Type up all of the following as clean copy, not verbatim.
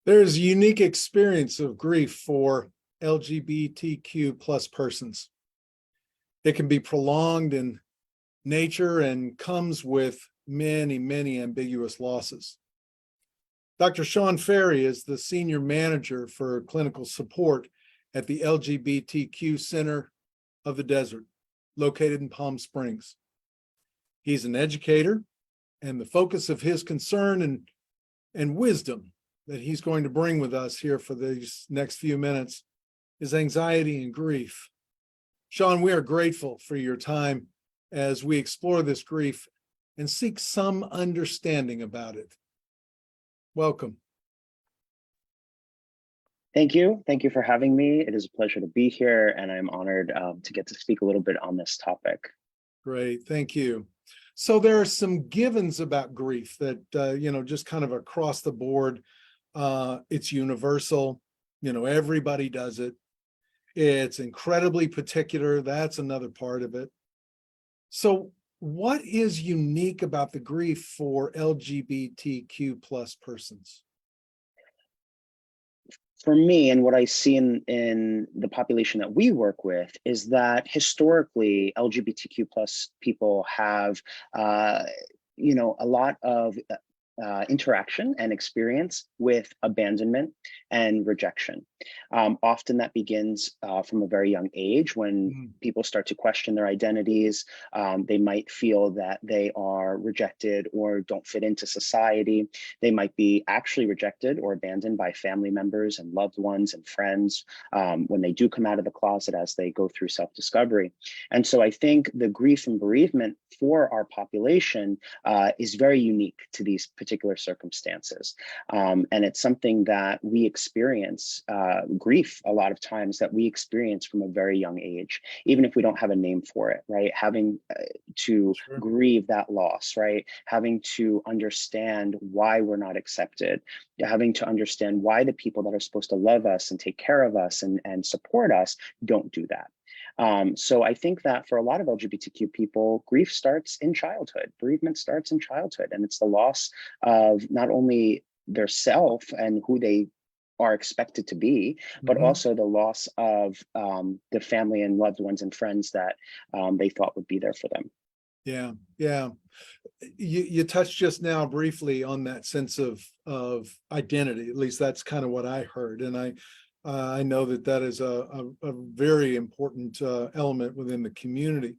There's a unique experience of grief for LGBTQ plus persons. It can be prolonged in nature and comes with many, many ambiguous losses. Dr. Sean Ferry is the senior manager for clinical support at the LGBTQ Center of the Desert, located in Palm Springs. He's an educator, and the focus of his concern and wisdom that he's going to bring with us here for these next few minutes is anxiety and grief. Sean, we are grateful for your time as we explore this grief and seek some understanding about it. Welcome. Thank you. Thank you for having me. It is a pleasure to be here, and I'm honored to get to speak a little bit on this topic. Great, thank you. So there are some givens about grief that, just kind of across the board, it's universal. Everybody does it. It's incredibly particular. That's another part of it. So what is unique about the grief for LGBTQ plus persons? For me, and what I see in the population that we work with, is that historically LGBTQ plus people have a lot of interaction and experience with abandonment and rejection. Often that begins from a very young age when people start to question their identities. They might feel that they are rejected or don't fit into society. They might be actually rejected or abandoned by family members and loved ones and friends when they do come out of the closet as they go through self-discovery. And so I think the grief and bereavement for our population is very unique to these particular circumstances. And it's something that we experience, grief a lot of times that we experience from a very young age, even if we don't have a name for it, right? Having to grieve that loss, right? Having to understand why we're not accepted, having to understand why the people that are supposed to love us and take care of us and support us don't do that. So I think that for a lot of LGBTQ people, grief starts in childhood. Bereavement starts in childhood, and it's the loss of not only their self and who they are expected to be, but also the loss of the family and loved ones and friends that they thought would be there for them. Yeah. You touched just now briefly on that sense of identity. At least that's kind of what I heard, and I know that is a very important element within the community.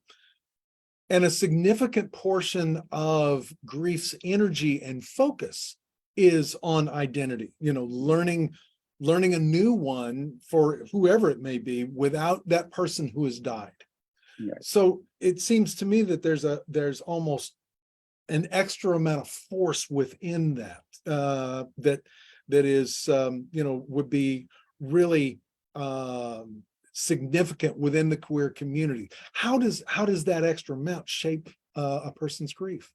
And a significant portion of grief's energy and focus is on identity, learning a new one for whoever it may be without that person who has died. Right. So it seems to me that there's almost an extra amount of force within that that is would be really significant within the queer community. How does that extra amount shape a person's grief?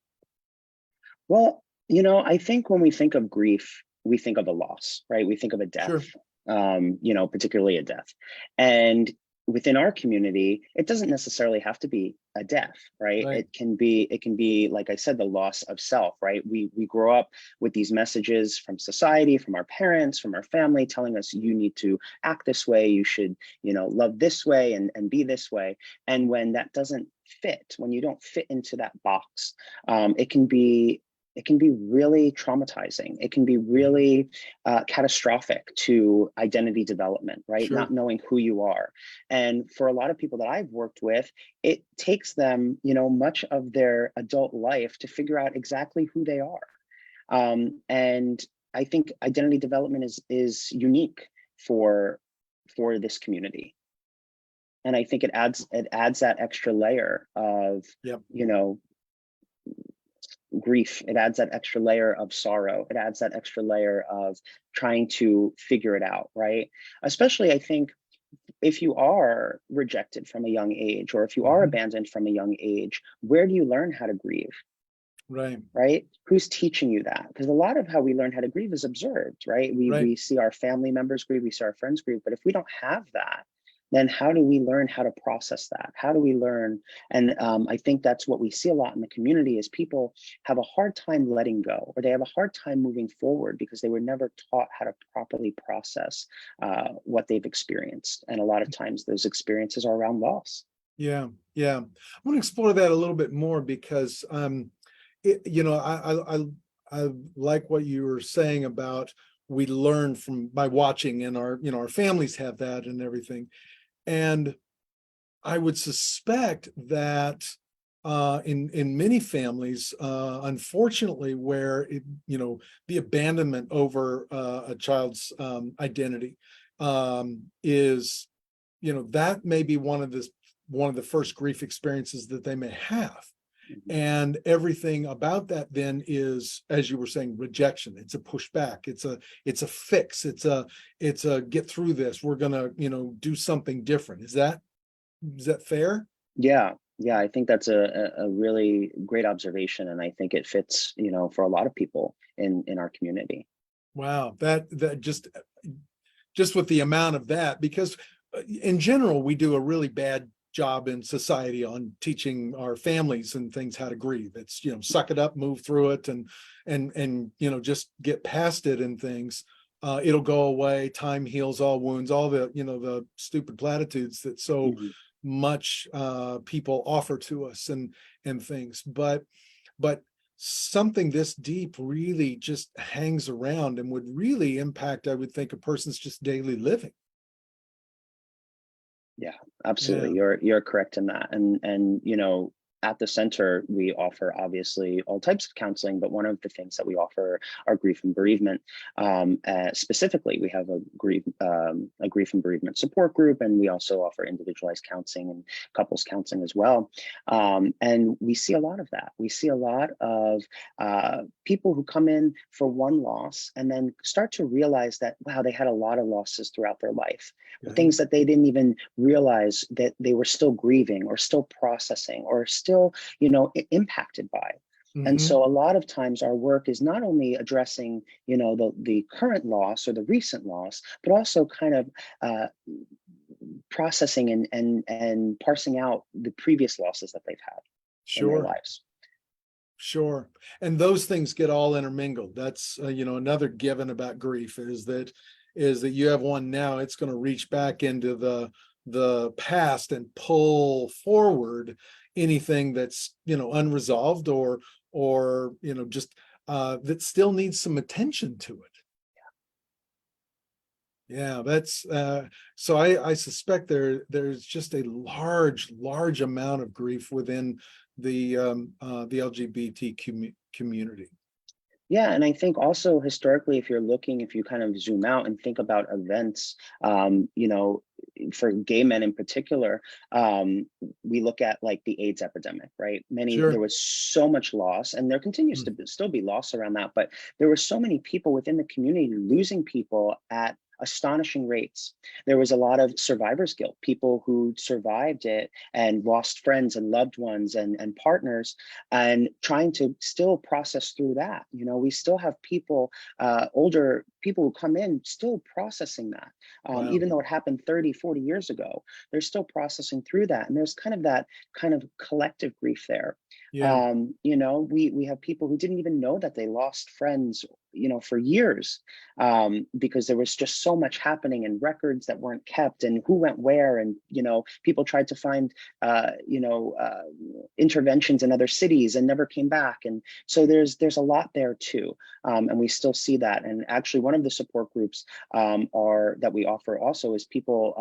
Well, I think when we think of grief, we think of a loss, right? We think of a death, particularly a death. And within our community, it doesn't necessarily have to be a death, right? It can be, like I said, the loss of self, right? We grow up with these messages from society, from our parents, from our family, telling us you need to act this way, you should, love this way and be this way. And when that doesn't fit, when you don't fit into that box, it can be really traumatizing. It can be really catastrophic to identity development, right? Not knowing who you are. And for a lot of people that I've worked with, it takes them, much of their adult life to figure out exactly who they are. And I think identity development is unique for this community. And I think it adds that extra layer of, grief. It adds that extra layer of sorrow. It adds that extra layer of trying to figure it out, right? Especially, I think, if you are rejected from a young age, or if you are abandoned from a young age, where do you learn how to grieve? Right? Who's teaching you that? Because a lot of how we learn how to grieve is observed, right? We see our family members grieve, we see our friends grieve, but if we don't have that, then how do we learn how to process that? How do we learn? And I think that's what we see a lot in the community is people have a hard time letting go, or they have a hard time moving forward because they were never taught how to properly process what they've experienced. And a lot of times those experiences are around loss. Yeah, yeah. I want to explore that a little bit more because I like what you were saying about we learn from by watching, and our families have that and everything. And I would suspect that in many families, unfortunately, where the abandonment over a child's identity is, that may be one of the first grief experiences that they may have. And everything about that then is, as you were saying, rejection. It's a pushback. It's a fix. It's a get through this. We're gonna, do something different. Is that fair? Yeah, yeah, I think that's a really great observation, and I think it fits, for a lot of people in our community. Wow, that just with the amount of that, because in general we do a really bad job in society on teaching our families and things how to grieve. It's suck it up, move through it, and just get past it and things. It'll go away. Time heals all wounds. All the stupid platitudes that so much people offer to us and things. But something this deep really just hangs around and would really impact, I would think, a person's just daily living. Yeah, absolutely. Yeah. You're correct in that. And at the center, we offer obviously all types of counseling, but one of the things that we offer are grief and bereavement. Specifically, we have a grief and bereavement support group, and we also offer individualized counseling and couples counseling as well. And we see a lot of that. We see a lot of people who come in for one loss and then start to realize that, wow, they had a lot of losses throughout their life. Okay. Things that they didn't even realize that they were still grieving or still processing or still, impacted by. And so a lot of times our work is not only addressing, the current loss or the recent loss, but also kind of processing and parsing out the previous losses that they've had in their lives. Sure. And those things get all intermingled. That's, another given about grief is that you have one now, it's going to reach back into the past and pull forward anything that's, unresolved or just that still needs some attention to it. Yeah, that's so I suspect there's just a large amount of grief within the LGBT community. Yeah, and I think also historically, if you kind of zoom out and think about events, for gay men in particular, we look at like the AIDS epidemic, right? Sure. There was so much loss, and there continues to still be loss around that, but there were so many people within the community losing people at astonishing rates. There was a lot of survivor's guilt, people who survived it and lost friends and loved ones and partners, and trying to still process through that. We still have people, older people who come in still processing that. Wow. Even though it happened 30, 40 years ago, they're still processing through that. And there's kind of that kind of collective grief there. Yeah. We have people who didn't even know that they lost friends, for years, because there was just so much happening and records that weren't kept and who went where. And, people tried to find, interventions in other cities and never came back. And so there's a lot there too. And we still see that. And actually one of the support groups that we offer also is people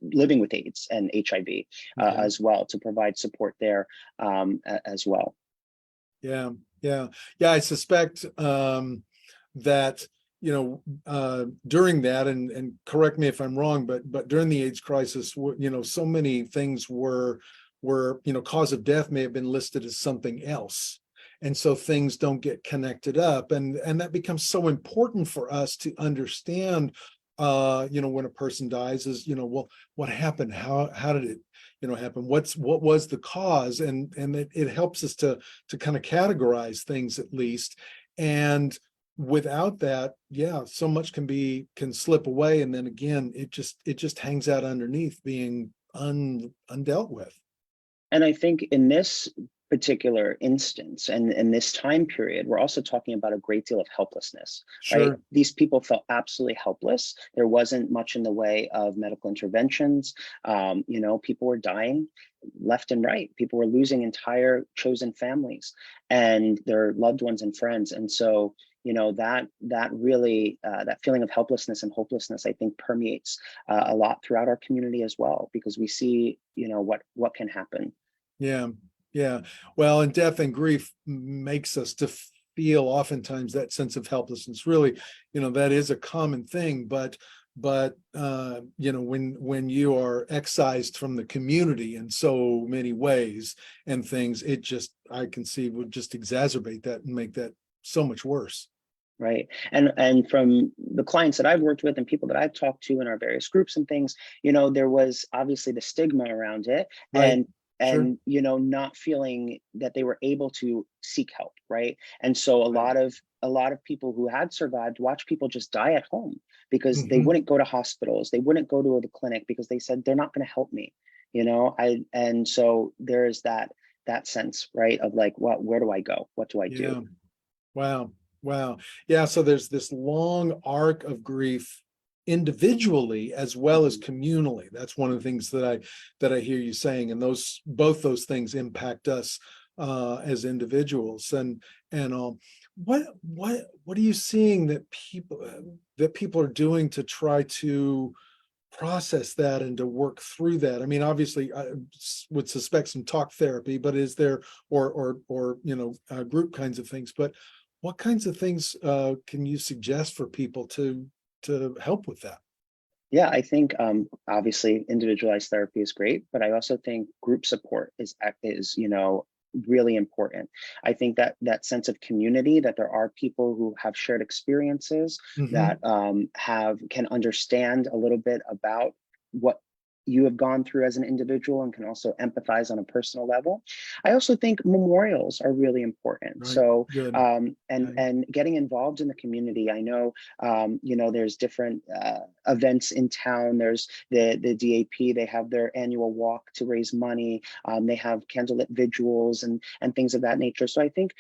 living with AIDS and HIV as well, to provide support there as well. Yeah. I suspect that during that, and correct me if I'm wrong, but during the AIDS crisis, so many things were cause of death may have been listed as something else, and so things don't get connected up, and that becomes so important for us to understand. When a person dies, is well, what happened? How did it happen? What was the cause? And it helps us to kind of categorize things at least. And without that, yeah, so much can slip away, and then again, it just hangs out underneath, being undealt with. And I think in this particular instance and in this time period, we're also talking about a great deal of helplessness, right? Sure. These people felt absolutely helpless. There wasn't much in the way of medical interventions. People were dying left and right. People were losing entire chosen families and their loved ones and friends. And so, that really that feeling of helplessness and hopelessness, I think, permeates a lot throughout our community as well, because we see, what can happen. Yeah, yeah. Well, and death and grief makes us to feel oftentimes that sense of helplessness. Really, that is a common thing, but when you are excised from the community in so many ways and things, it just, I can see, would just exacerbate that and make that so much worse. Right. And from the clients that I've worked with and people that I've talked to in our various groups and things, there was obviously the stigma around it, Right. Sure. and not feeling that they were able to seek help, right? And so Right. a lot of people who had survived watch people just die at home because they Mhm. wouldn't go to hospitals, they wouldn't go to the clinic because they said they're not going to help me. And so there is that sense, right, of like, what, where do I go, what do I do? Yeah. Wow. Wow. Yeah. So there's this long arc of grief individually as well as Mhm. communally. That's one of the things that I hear you saying. And both those things impact us as individuals. And what are you seeing that people are doing to try to process that and to work through that? I mean, obviously, I would suspect some talk therapy, but is there, or group kinds of things? But what kinds of things can you suggest for people to help with that? Yeah, I think obviously individualized therapy is great, but I also think group support is really important. I think that sense of community, that there are people who have shared experiences, Hmm. that can understand a little bit about what you have gone through as an individual and can also empathize on a personal level. I also think memorials are really important. Right. So Good. Okay. and getting involved in the community. I know there's different events in town. There's the DAP. They have their annual walk to raise money. They have candlelit vigils and things of that nature. So I think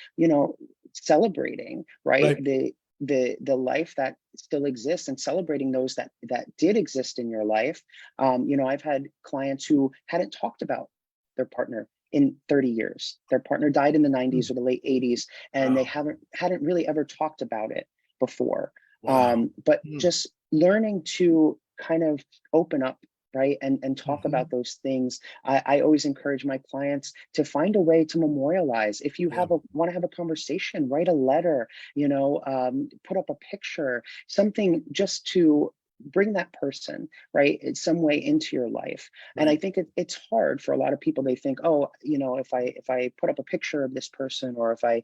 celebrating, right, Right. the life that still exists and celebrating those that did exist in your life. I've had clients who hadn't talked about their partner in 30 years. Their partner died in the 90s Mm. or the late 80s, and they Wow. hadn't really ever talked about it before. Wow. But Mm. just learning to kind of open up, right, and talk about Mhm. those things. I always encourage my clients to find a way to memorialize. If you Yeah. want to have a conversation, write a letter, put up a picture, something just to bring that person, right, in some way into your life. And I Right. think it's hard for a lot of people. They think, oh, if I put up a picture of this person, or if I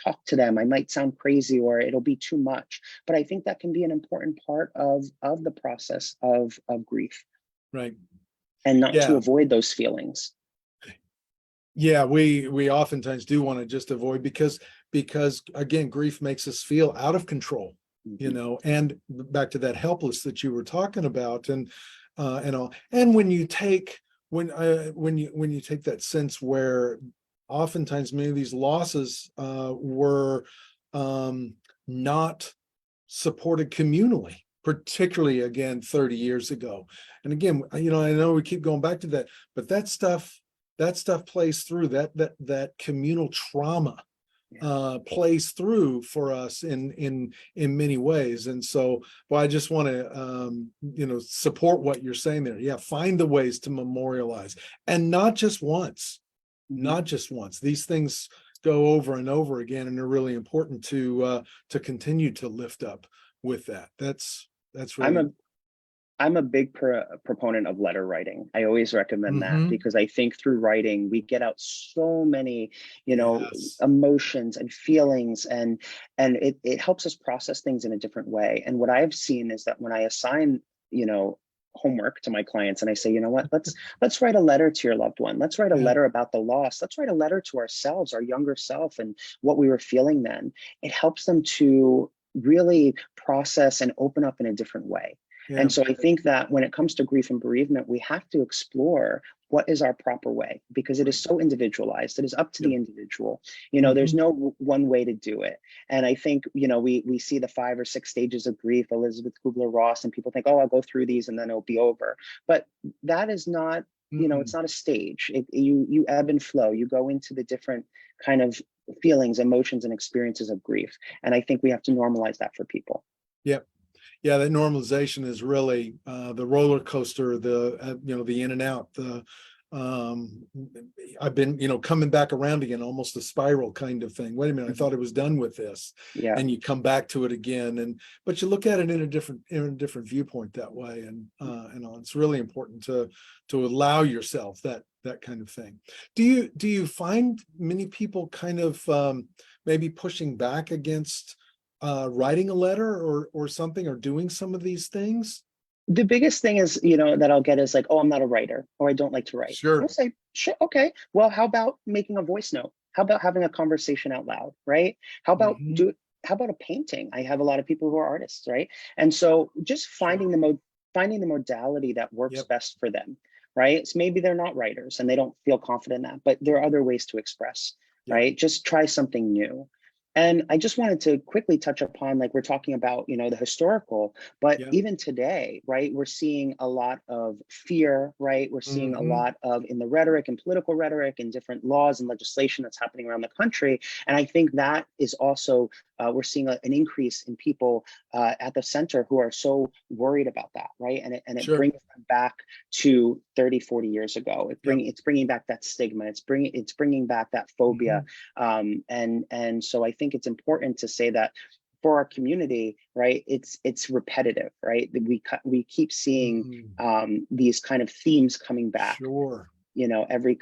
talk to them, I might sound crazy or it'll be too much. But I think that can be an important part of the process of grief, Right. and not to Yeah. avoid those feelings. Yeah, we oftentimes do want to just avoid, because again, grief makes us feel out of control, Mhm. and back to that helpless that you were talking about, and all. And when you take that sense where oftentimes many of these losses were not supported communally, particularly again 30 years ago. And again, I know we keep going back to that, but that stuff plays through, that communal trauma Yeah. plays through for us in many ways. And so, well, I just want to support what you're saying there. Yeah, find the ways to memorialize, and not just once, Mhm. not just once. These things go over and over again, and they're really important to continue to lift up with that. That's I'm really. a I'm a big proponent of letter writing. I always recommend that Mhm. because I think through writing we get out so many, Yes. emotions and feelings, and it helps us process things in a different way. And what I've seen is that when I assign, you know, homework to my clients and I say, you know what, let's write a letter to your loved one. Let's write a Yeah. letter about the loss. Let's write a letter to ourselves, our younger self, and what we were feeling then. It helps them to really process and open up in a different way. Yeah. And so I think that when it comes to grief and bereavement, we have to explore what is our proper way, because it is so individualized. It is up to Yep. the individual. You know, there's Mhm. no one way to do it. And I think, you know, we see the 5 or 6 stages of grief, Elizabeth Kubler-Ross, and people think, oh, I'll go through these and then it'll be over. But that is not, you know, it's Mm-mm. not a stage. You ebb and flow. You go into the different kind of feelings, emotions, and experiences of grief. And I think we have to normalize that for people. Yep. Yeah, that normalization is really the roller coaster, the you know, the in and out, the um I've been, you know, coming back around again, almost a spiral kind of thing. Wait a minute, I Mhm. thought I was done with this. Yeah. And you come back to it again. And but you look at it in a different viewpoint that way. And it's really important to allow yourself that kind of thing. Do you find many people kind of maybe pushing back against writing a letter or something, or doing some of these things? The biggest thing is, you know, that I'll get is like, oh, I'm not a writer, or I don't like to write. I'll Sure. say, sure, okay. Well, how about making a voice note? How about having a conversation out loud, right? How about Hmm. how about a painting? I have a lot of people who are artists, right? And so just Sure. finding the modality that works Yep. best for them, right? So maybe they're not writers and they don't feel confident in that, but there are other ways to express, Yep. right? Just try something new. And I just wanted to quickly touch upon, like, we're talking about, you know, the historical, but Yep. even today, right, we're seeing a lot of fear, right? We're seeing a Hmm. lot of, in the rhetoric and political rhetoric and different laws and legislation that's happening around the country. And I think that is also, we're seeing an increase in people at the center who are so worried about that, right? And it Sure. brings them back to 30, 40 years ago. Yep. It's bringing back that stigma. It's bringing back that phobia. Hmm. And so I think it's important to say that for our community, right, it's repetitive, right? That we keep seeing Mm. these kind of themes coming back, Sure. you know, every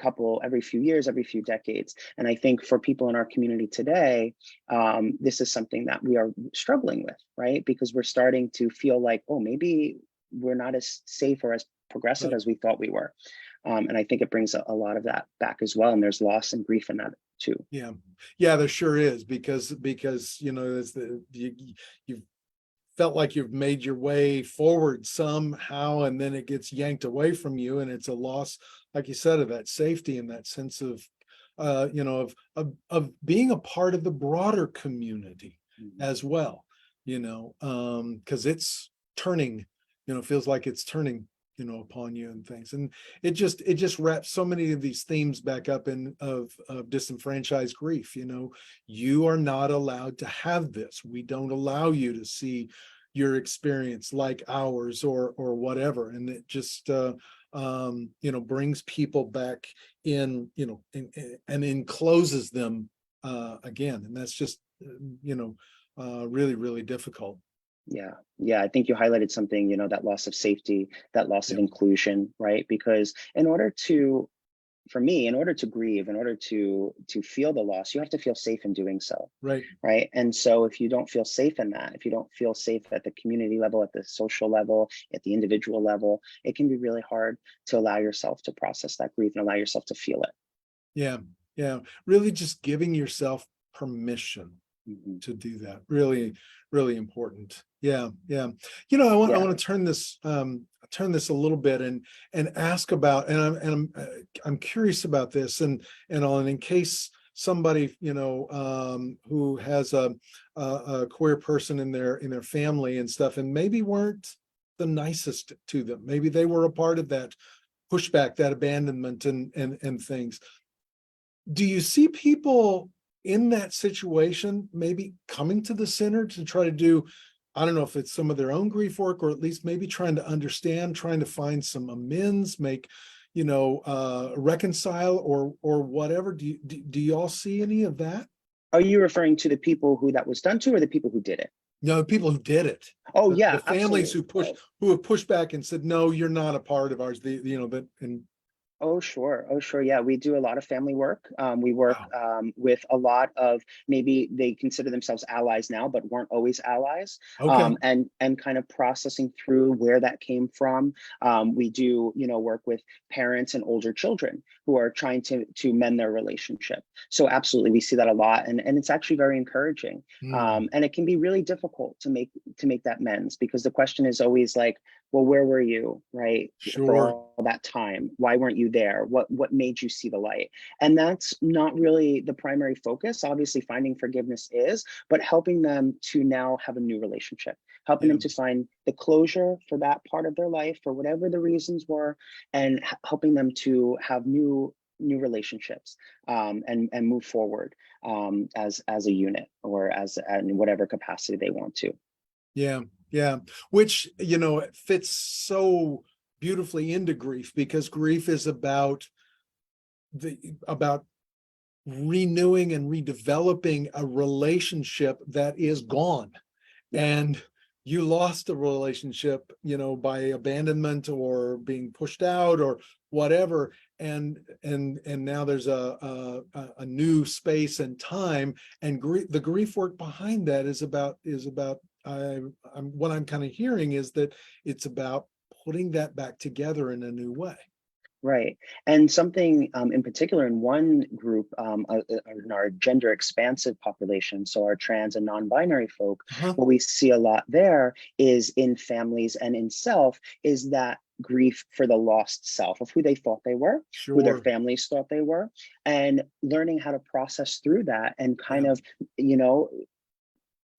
few years, every few decades. And I think for people in our community today, this is something that we are struggling with, right? Because we're starting to feel like, oh, maybe we're not as safe or as progressive Right. as we thought we were. And I think it brings a lot of that back as well. And there's loss and grief in that too. Yeah. Yeah, there sure is, because you know, it's you've felt like you've made your way forward somehow, and then it gets yanked away from you, and it's a loss, like you said, of that safety and that sense of you know, of being a part of the broader community Mhm. as well, you know, because it's turning, you know, feels like it's turning, you know, upon you and things. And it just wraps so many of these themes back up in of disenfranchised grief. You know, you are not allowed to have this. We don't allow you to see your experience like ours, or whatever. And it just you know, brings people back in, you know, and encloses them again. And that's just you know, really, really difficult. Yeah, yeah, I think you highlighted something, you know, that loss of safety, that loss of Yeah. inclusion, right? Because in order to, for me, in order to grieve, in order to feel the loss, you have to feel safe in doing so, Right. right? And so if you don't feel safe in that, if you don't feel safe at the community level, at the social level, at the individual level, it can be really hard to allow yourself to process that grief and allow yourself to feel it. Yeah. Yeah. Really just giving yourself permission Mhm. to do that. Really, really important. Yeah. Yeah. You know, I Yeah. want to turn this a little bit and ask about, I'm curious about this, and in case somebody, you know, who has a queer person in their family and stuff, and maybe weren't the nicest to them. Maybe they were a part of that pushback, that abandonment, and things. Do you see people in that situation maybe coming to the center to try to do, I don't know if it's some of their own grief work, or at least maybe trying to understand, trying to find some amends, make, you know, reconcile, or whatever? Do you all see any of that? Are you referring to the people who that was done to, or the people who did it? You know, people who did it, Oh the yeah, families absolutely. who have pushed back and said, no, you're not a part of ours. The, you know, that, and Oh, sure. Oh, sure. Yeah, we do a lot of family work. We work Wow. with a lot of, maybe they consider themselves allies now, but weren't always allies, Okay. and kind of processing through where that came from. We do, work with parents and older children who are trying to mend their relationship. So absolutely, we see that a lot, and it's actually very encouraging. Hmm. And it can be really difficult to make that mends, because the question is always like, well, where were you, right, for Sure. all that time? Why weren't you there? What made you see the light? And that's not really the primary focus. Obviously, finding forgiveness is, but helping them to now have a new relationship, helping Yeah. them to find the closure for that part of their life, for whatever the reasons were, and helping them to have new relationships, and move forward, as a unit, or as in whatever capacity they want to. Yeah. Yeah. Which, it fits so beautifully into grief, because grief is about renewing and redeveloping a relationship that is gone. Yeah. And you lost a relationship, by abandonment or being pushed out or whatever. And now there's a new space and time, and the grief work behind that is about what I'm kind of hearing is that it's about putting that back together in a new way. Right. And something, in particular, in one group, in our gender expansive population, so our trans and non-binary folk, Uh-huh. what we see a lot there is in families and in self, is that grief for the lost self of who they thought they were, who their Sure. families thought they were, and learning how to process through that and kind Yeah. of, you know,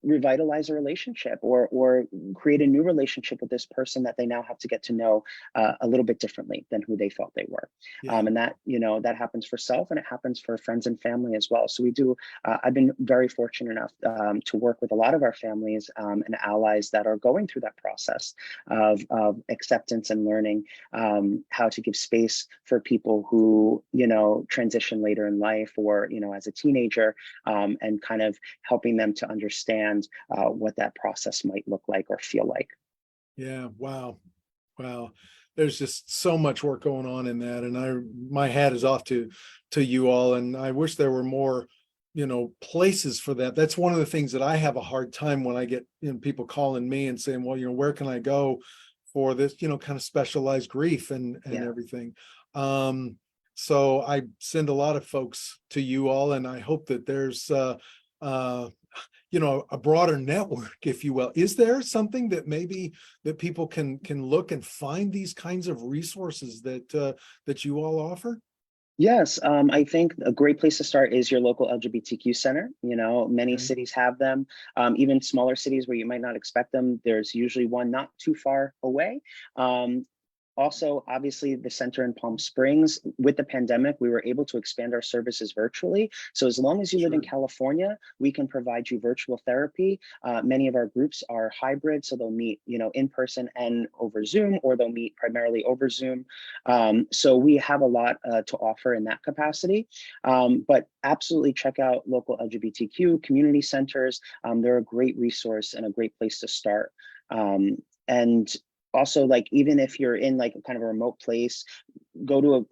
revitalize a relationship, or create a new relationship with this person that they now have to get to know, a little bit differently than who they thought they were. Yeah. And that, that happens for self, and it happens for friends and family as well. So we do, I've been very fortunate enough, to work with a lot of our families, and allies that are going through that process of acceptance and learning, how to give space for people who, transition later in life, or, as a teenager, and kind of helping them to understand, what that process might look like or feel like. Yeah. Wow. Wow. There's just so much work going on in that. And my hat is off to you all. And I wish there were more, places for that. That's one of the things that I have a hard time when I get, people calling me and saying, well, where can I go for this, kind of specialized grief and Yeah. everything. So I send a lot of folks to you all, and I hope that there's uh a broader network, if you will. Is there something that maybe that people can look and find these kinds of resources that you all offer? Yes, I think a great place to start is your local LGBTQ center. Many Okay. cities have them. Even smaller cities where you might not expect them, there's usually one not too far away. Um, Also, obviously, the center in Palm Springs, with the pandemic, we were able to expand our services virtually. So as long as you live in Sure. California, we can provide you virtual therapy. Many of our groups are hybrid, so they'll meet, in person and over Zoom, or they'll meet primarily over Zoom. So we have a lot, to offer in that capacity. But absolutely check out local LGBTQ community centers. They're a great resource and a great place to start. And also, like, even if you're in like kind of a remote place, go to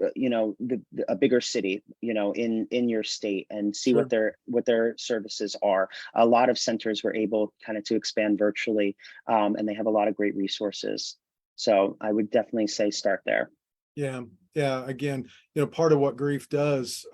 a bigger city, in your state, and see what Sure. their services are. A lot of centers were able kind of to expand virtually, and they have a lot of great resources. So I would definitely say start there. Yeah. Yeah. Again, part of what grief does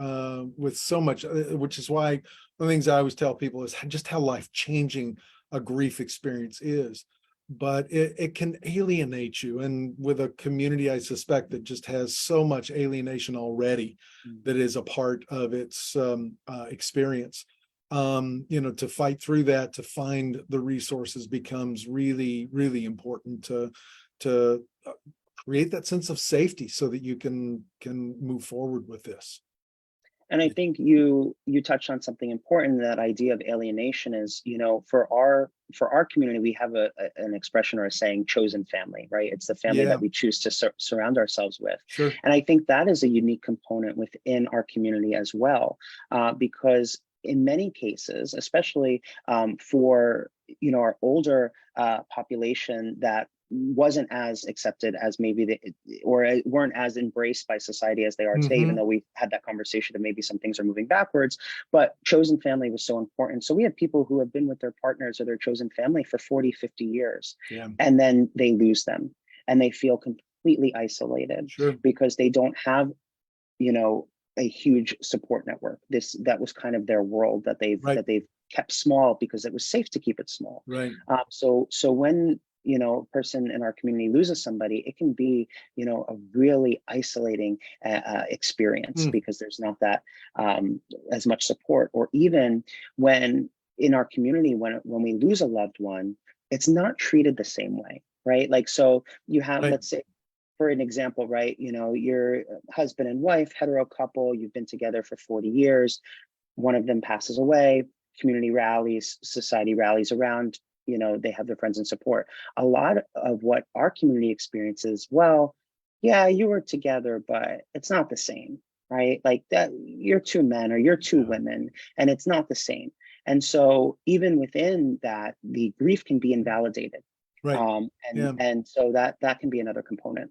with so much, which is why one of the things I always tell people is just how life changing a grief experience is. But it can alienate you. And with a community, I suspect, that just has so much alienation already, Mm. that is a part of its experience. To fight through that, to find the resources becomes really, really important to create that sense of safety so that you can move forward with this. And I think you touched on something important. That idea of alienation is, for our community, we have an expression or a saying, chosen family, right? It's the family Yeah. that we choose to surround ourselves with. Sure. And I think that is a unique component within our community as well, because in many cases, especially for our older population that wasn't as accepted as maybe or weren't as embraced by society as they are today, even though we had that conversation that maybe some things are moving backwards. But chosen family was so important. So we have people who have been with their partners or their chosen family for 40, 50 years, and then they lose them and they feel completely isolated because they don't have a huge support network. That was kind of their world that they've kept small because it was safe to keep it small. So when a person in our community loses somebody, it can be a really isolating experience because there's not that as much support. Or even when in our community, when we lose a loved one, it's not treated the same way, right? Like, so you have, let's say, for an example, right, you're husband and wife, hetero couple, you've been together for 40 years, one of them passes away, community rallies, society rallies around, they have their friends and support. A lot of what our community experiences, well, yeah, you were together, but it's not the same, right? Like that, you're two men or you're two women, and it's not the same. And so even within that, the grief can be invalidated. And so that can be another component.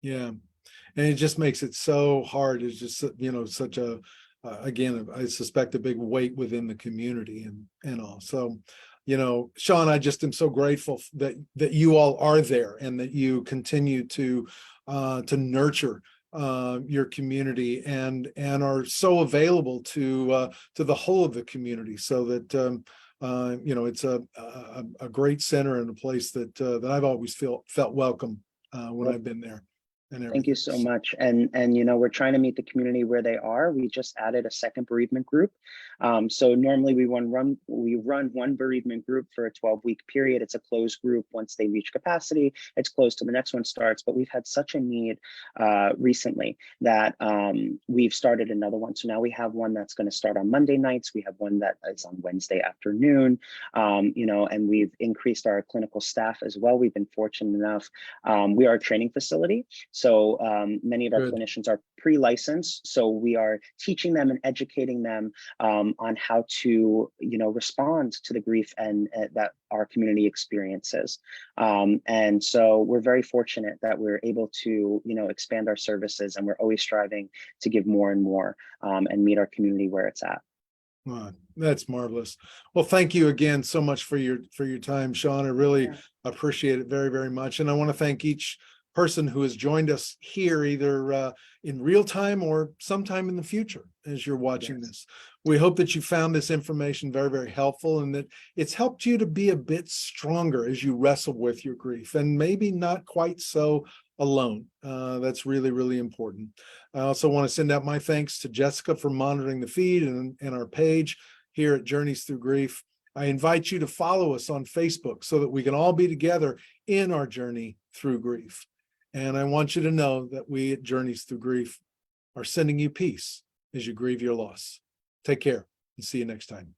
And it just makes it so hard. It's just such a again, I suspect a big weight within the community and all. So Sean, I just am so grateful that you all are there and that you continue to nurture your community and are so available to the whole of the community, so that it's a great center and a place that I've always felt welcome when I've been there. Thank you so much. And we're trying to meet the community where they are. We just added a second bereavement group. So normally we run one bereavement group for a 12-week period. It's a closed group. Once they reach capacity, it's closed till the next one starts. But we've had such a need recently that we've started another one. So now we have one that's going to start on Monday nights. We have one that is on Wednesday afternoon. And we've increased our clinical staff as well. We've been fortunate enough. We are a training facility. So many of our clinicians are pre-licensed. So we are teaching them and educating them on how to, respond to the grief and that our community experiences. And so we're very fortunate that we're able to, expand our services, and we're always striving to give more and more and meet our community where it's at. Wow, that's marvelous. Well, thank you again so much for your time, Sean. I really appreciate it very, very much. And I want to thank each person who has joined us here, either in real time or sometime in the future as you're watching this. We hope that you found this information very, very helpful, and that it's helped you to be a bit stronger as you wrestle with your grief, and maybe not quite so alone. That's really, really important. I also want to send out my thanks to Jessica for monitoring the feed and our page here at Journeys Through Grief. I invite you to follow us on Facebook so that we can all be together in our journey through grief. And I want you to know that we at Journeys Through Grief are sending you peace as you grieve your loss. Take care and see you next time.